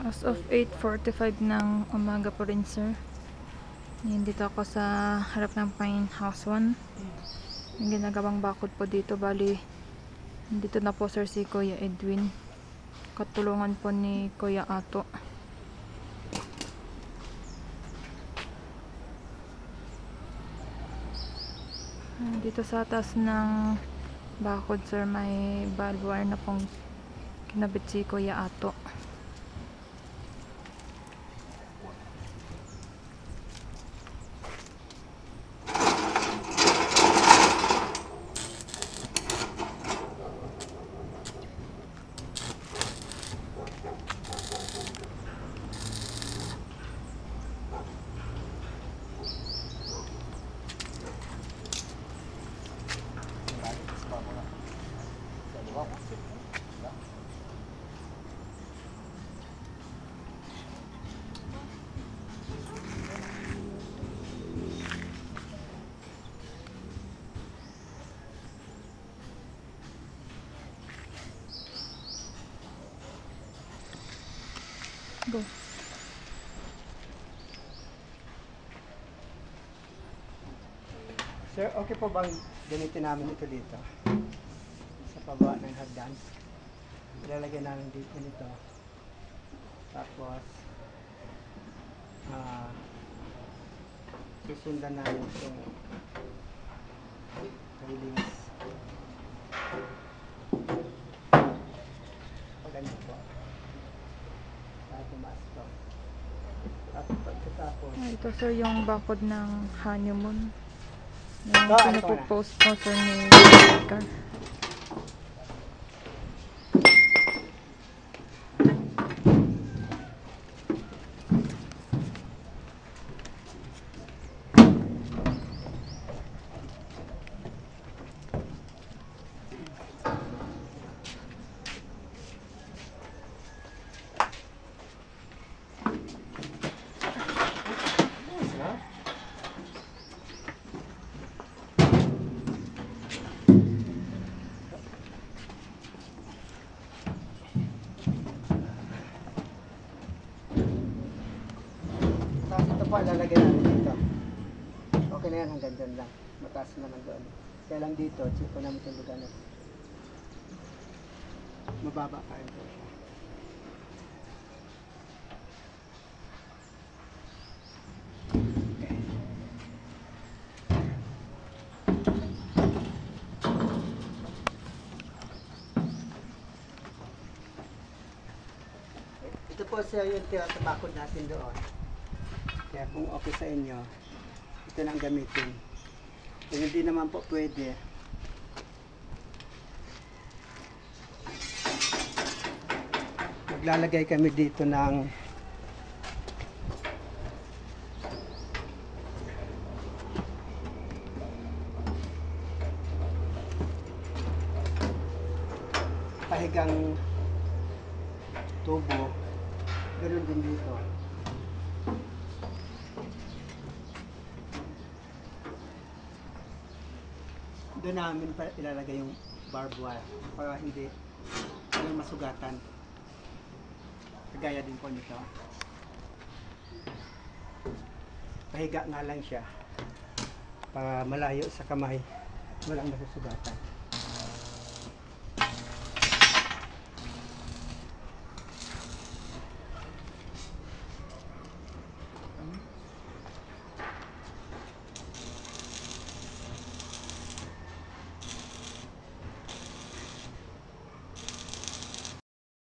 As of 8:45 ng umaga po rin, sir. Dito ako sa harap ng Pine House 1. Yung ginagawang bakod po dito, bali dito na po, sir, si Kuya Edwin. Katulungan po ni Kuya Ato. Dito sa taas ng bakod, sir, may barbed wire na pong kinabit si Kuya Ato. Go. Sir, okay po bang gamitin namin ito dito? Sa pababa ng hagdan. Ilalagay namin dito nito. Tapos, susundan namin itong railings. Paganda po. Para tumaas ito. Tapos pagkatapos, Ito, sir, yung bakod ng honeymoon. Yung ano pinapopost po, sir, ni Car. lalagyan namin dito. Okay na yan, hanggang dyan lang. Mataas naman doon. Kaya lang dito, check ko namin itong lugar na mababa pa rin po siya. Okay. Ito po siya yung tinatabakod natin doon. Kaya kung okay sa inyo, ito na ang gamitin. Kung hindi naman po pwede, maglalagay kami dito ng pahigang tubo. Ganoon din dito. Doon namin pa ilalagay yung barbed wire para hindi masugatan. Kagaya din po nito. Pahiga nga lang siya para malayo sa kamay, walang masusugatan.